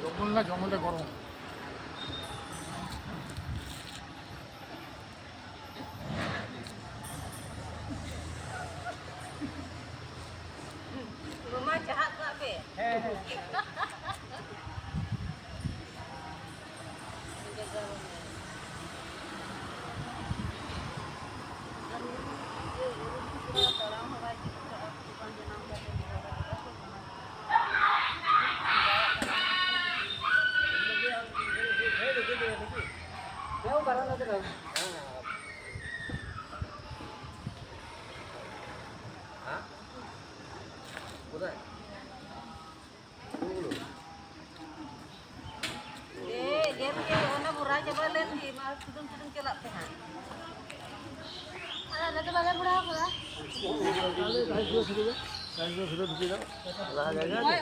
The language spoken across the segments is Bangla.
জঙ্গল না, জঙ্গলটা গরম।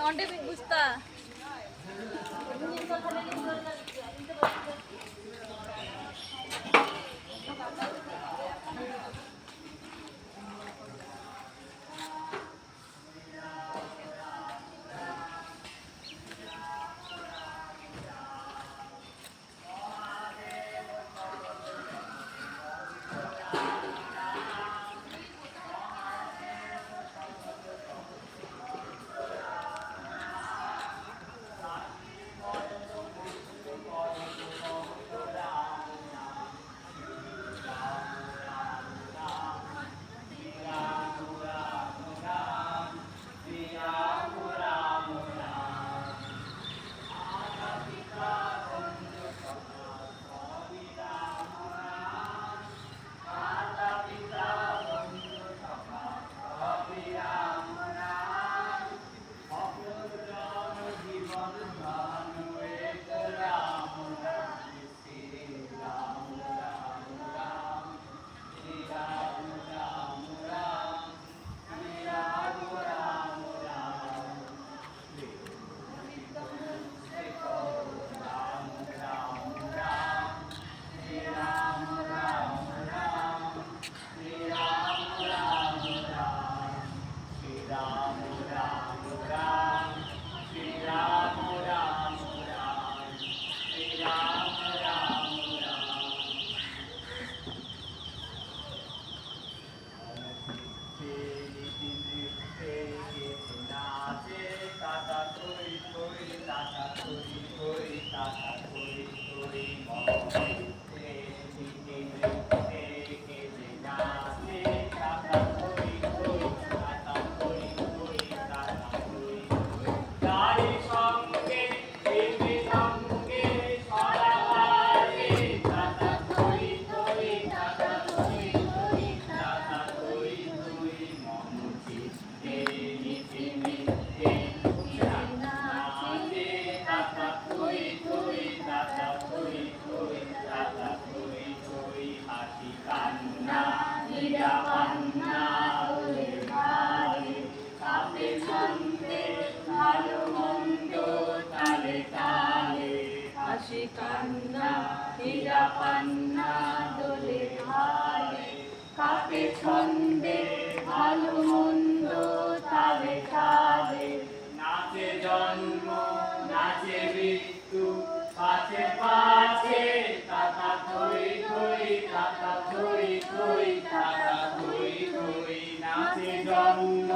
অন্ডে বুঝতা কান্না হীরা পান্না দোলে হালে কাপে ছন্দে ভালো মন্দ তালে তালে নাচে জন্ম নাচে মৃত্যু পাছে পাছে তাতা থই থই তাতা থই থই তাতা থই থই নাচে জন্ম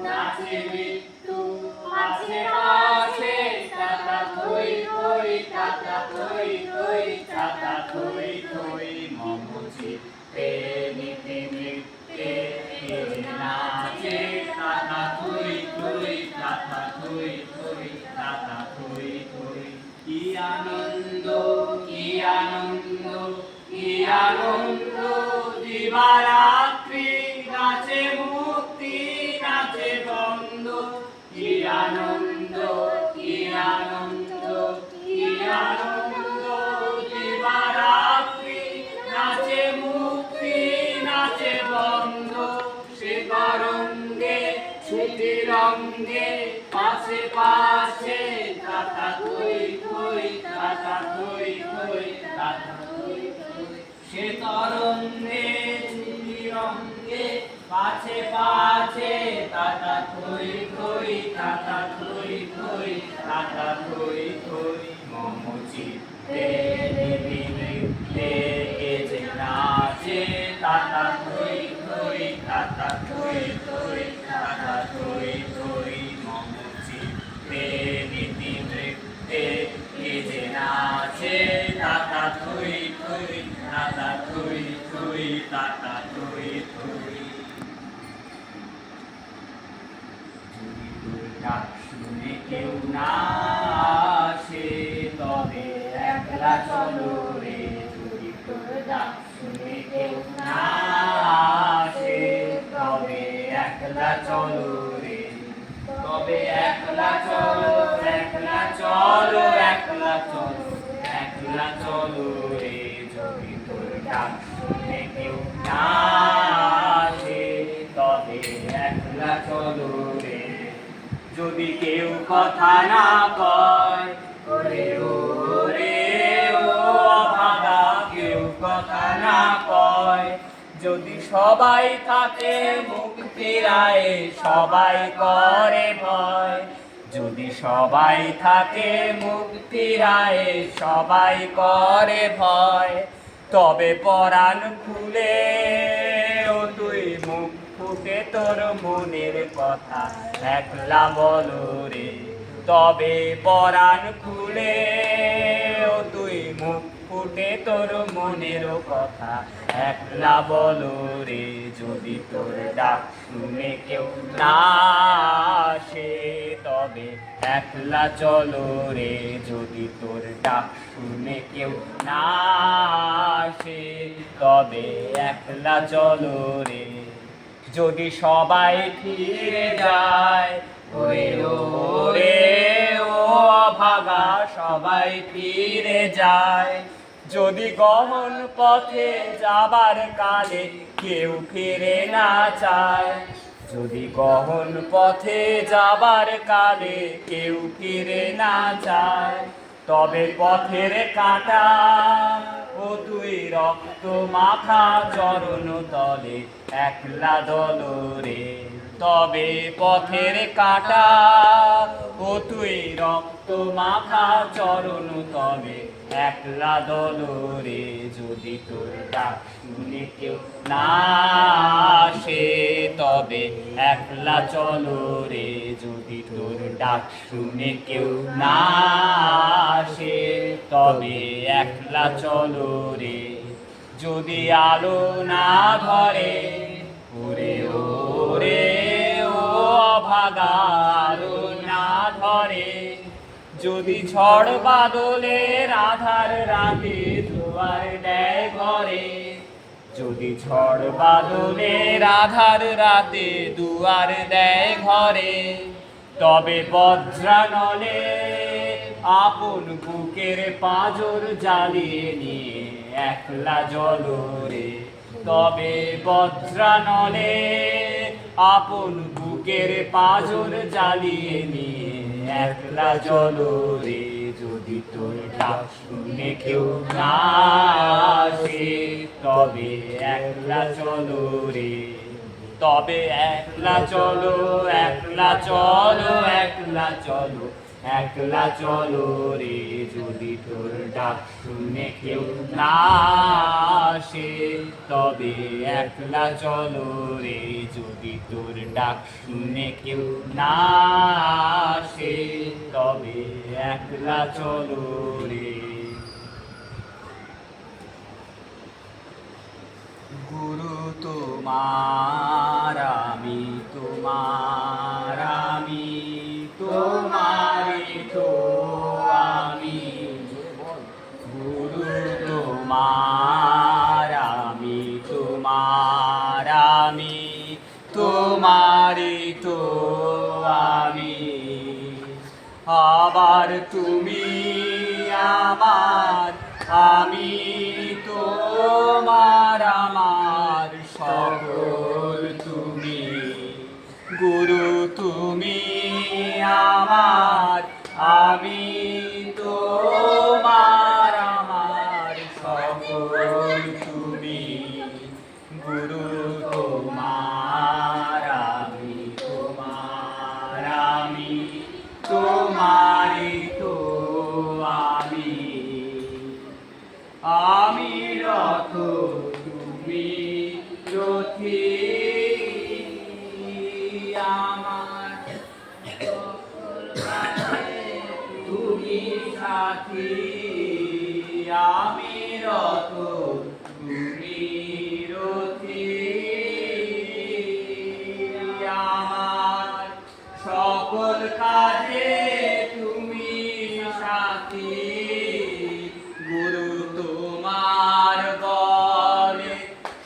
নাচে মৃত্যু পাছে পাছে তাতা থই থই তাতা থই থই তাতা থই থই মমচি প্রেমিতে মিতে নাচে তাতা থই থই তাতা থই থই তাতা থই থই কি আনন্দ কি আনন্দ কি আনন্দ দিবারাত্রি নাচে মুক্তি নাচে দ্বন্দ্ব কি আনন্দ কি আনন্দ কি আনন্দ ছুটি রঙ্গে পাশে পাশে তাতা থই থই তাতা থই থই তাতা থই থই সে তরঙ্গে ছুটি রঙ্গে পাশে পাশে তাতা থই থই তাতা থই থই তাতা থই থই মম চিত্তে দেবী নৃত্যে কে যে নাচে তাতা থই থই তাতা থই থই তাতা থই থই মম চিত্তে দেবী নৃত্যে কে যে নাচে তাতা থই থই তাতা থই থই তাতা থই থই ডাক শুনে কেউ না আসে তবে একলা চলো রে যদি তোর ডাক শুনে কেউ না আসে তবে একলা চলো রে তবে একলা চলো একলা চলো একলা চলো একলা চলো রে যদি তোর ডাক শুনে কেউ না আসে তবে একলা চলো রে যদি কেউ কথা না কয় ওরে ওরে ও অভাগা কেউ কথা না কয় যদি সবাই থাকে মুক্তির আয়ে সবাই করে ভয় যদি সবাই থাকে মুক্তির আয়ে সবাই করে ভয় তবে পরাণ খুলে ও তুই মুখ ফুটে তোর মনের কথা একলা বলো রে তবে পরাণ খুলে ও তুই মুখ ফুটে তোর মনের কথা একলা বলো রে যদি তোর ডাক শুনে কেউ না আসে তবে একলা চলো রে যদি তোর ডাক শুনে কেউ না আসে তবে একলা চলো রে যদি সবাই ফিরে যায় ওরে ওরে ও অভাগা সবাই ফিরে যায় যদি গহন পথে যাবার কালে কেউ ফিরে না চায় যদি গহন পথে যাবার কালে কেউ ফিরে না চায় তবে পথের কাঁটা ও তুই রক্ত মাখা চরণ তলে একলা দলরে তবে পথের কাঁটা ও তুই রক্ত মাখা চরণ তলে একলা দলরে যদি তোর ডাক শুনে কেউ না আসে তবে একলা চলো রে যদি তোর ডাক শুনে কেউ না আসে তবে একলা চলো রে যদি আলো না ধরে ওরে ওরে ও অভাগা আলো না ধরে যদি ঝড় বাদলের আধার রাতে দুয়ার দেয় ঘরে যদি ঝড় বাদলের আধার রাতে দুয়ার দেয় ঘরে তবে বজ্রানলে আপন বুকের পাঁজর জ্বালিয়ে নিয়ে একলা জলরে তবে বজ্রানলে আপন বুকের পাঁজর জ্বালিয়ে নিয়ে একলা জলরে যদি তোর ডাক শুনে কেউ না আসে তবে একলা চলো রে তবে একলা চলো একলা চলো একলা চলো একলা চলো রে যদি তোর ডাক শুনে কেউ না আসে তবে একলা চলো রে যদি তোর ডাক শুনে কেউ না আসে তবে একলা চলো রে গুরু তোমার আমি তোমার আমি তোমারি তো আমি গুরু তোমার আমি তোমার আমি তোমারি তো আমি আবার তুমি আমার আমি তোমার আমার সকল তুমি গুরু তুমি আমার, আমি তোমার, আমার সকল তুমি। গুরু তোমার, আমি তোমার, আমি তোমারই তো আমি। আমি রথ, তুমি রথী, আমার সকল কাজে তুমি সাথী। আমি রথ, তুমি রথী, আমার সকল কাজে তুমি সাথী। গুরু তোমার বলে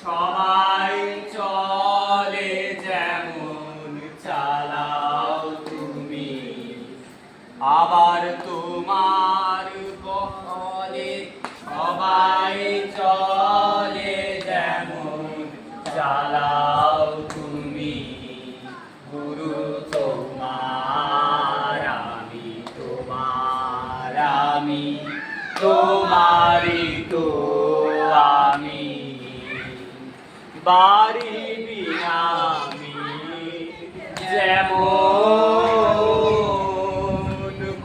সবাই চলে, যেমন চালাও তুমি। আবার তোমার বলে সবাই চলে, যেমন চালাও তুমি। গুরু তোমার, আমি তোমার, আমি তোমারই তো আমি। বাড়ি বিনা আমি যেমন,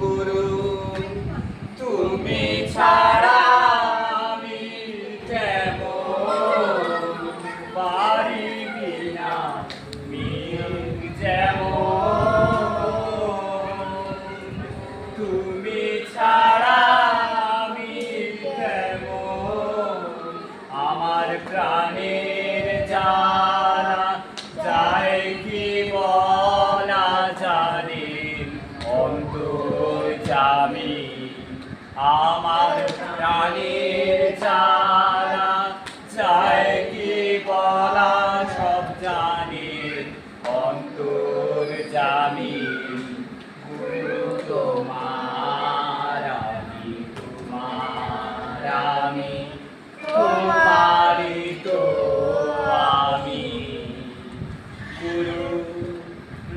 গুরু তুমি ছাড়া আমি তেমন। বাড়ি বিনা আমি যেমন, তুমি ছাড়া আমি তেমন। আমার প্রাণের জ্বালা যায় কি বলা জানে, অন্তর্যামী। আমার প্রাণের জ্বালা যায় কি বলা, সব জানে অন্তর্যামী। গুরু তোমার, আমি তোমার, আমি তোমারই তো আমি। গুরু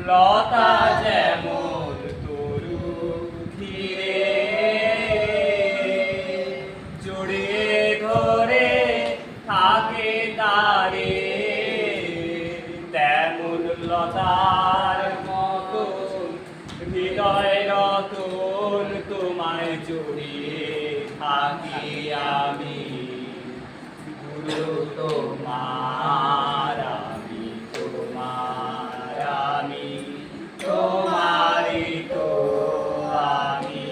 লতা যেমন তরু ধীরে জড়িয়ে ধরে থাকে তারে, তেমন লতার মতন হৃদয় রতন তোমায় জড়িয়ে থাকি আমি। গুরু তোমার, আমি তোমার, আমি তোমারই তো আমি।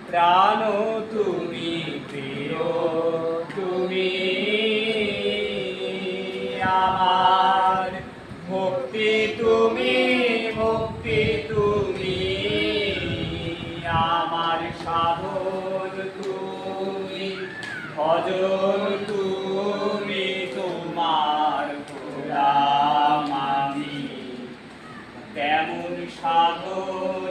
প্রাণ তুমি, প্রিয় তুমি আমার, ভক্তি তুমি, ভক্তি তুমি আমার, সাধন তুমি, ভজন তুমি, তোমার গোলাম আমি। তেমন সাধন